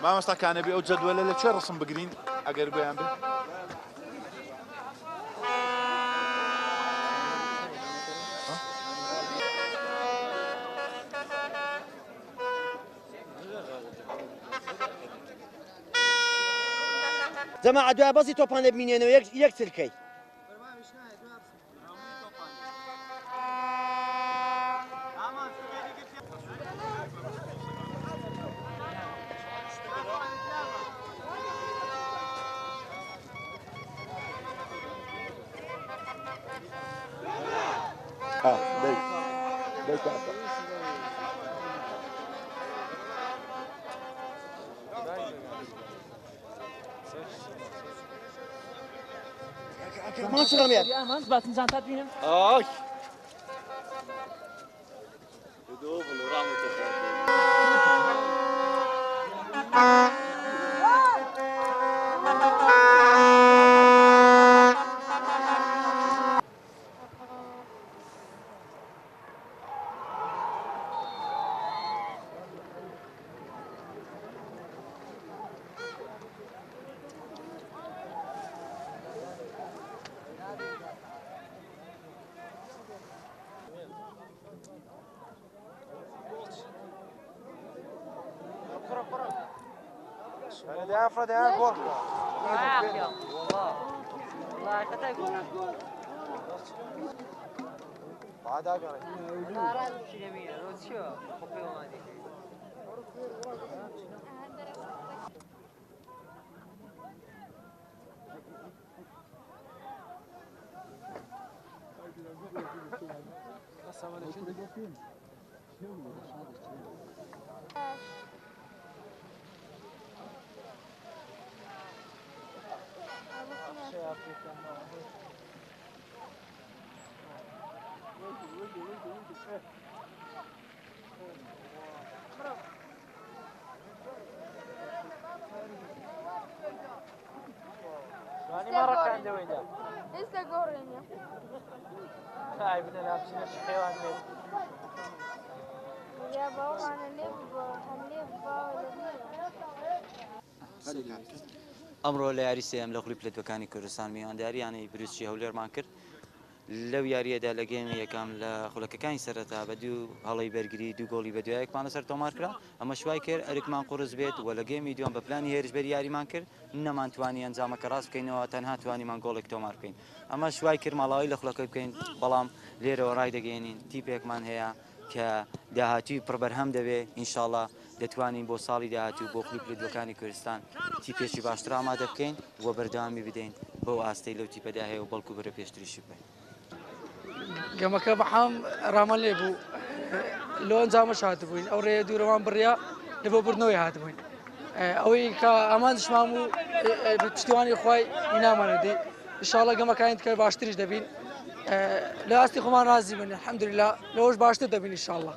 مامۆستاکانە بێ ئەو جەدوەلە لە چێ ڕسم بگرین ئەگەر بۆیان بێ؟ جەماعە دوای بەسی تۆپان دەبینێنەوە یەک چرکەی. من چرا میاد؟ من باتن زنتات بینم. آی. ده افراد يعني جول والله كتاي جول بعد اقرا لا راح شي يمين روز شو خبي وما ادري يعني مرة كان دويدا استقرين هاي بدنا لابسين الحيوان يا بابا انا ليه ئەمڕۆ لە یاریسەیەم لە خولی پلەتوەکانی کوردستان میوانداریانی بروسچی هەولێرمان کرد لەو یاریەدا لە گەیمی یەکەم لە خولەکەکانی سەرەتا بە دوو هەڵەی بەرگری دوو گۆڵی بە دوایەکمان لەسەر تۆمار کرا ئەمە شوای کرد ئەرکمان قورس بێت و لە گەیمی دووەم بە پلانی هێرشبەری یاریمان کرد نەمانتوانی ئەنجامەکە ڕاست بکەینەوە تەنها توانیمان گۆڵێک تۆمار بکەین ئەمە شوای کرد ماڵاوی لە خولەکە بکەین بەڵام لێرەوە ڕای دەگەێنین تیپێکمان هەیە کە داهاتوی پڕبەرهەم دەبێت ئینشاڵڵا دەتوانین بۆ ساڵی داهاتوو بۆ خولی پلەتوەکانی کوردستان تیپێکی باشتر ئامادە بکەین و بەردەوامی بدەین بەو ئاستەی لەو تیپەدا هەیە و بەڵکو بەرە پێشتریشی بکەین. گەمەکە بەحام ڕامان لێ بوو لۆ ئەنجامەش هاتبووین ئەو ڕێ دوورەوان بڕیا لە بۆ بردنەوەی هاتبووین ئەوەی کە ئامان دشمان و پشتیوانی خوای ئینامانەدەی ئینشاڵڵا گەمەکانی تکە باشتریش دەبین لە ئاستی خۆمان رازی بن الحەمدوللا لەوەش باشتر دەبین ئینشاڵڵا.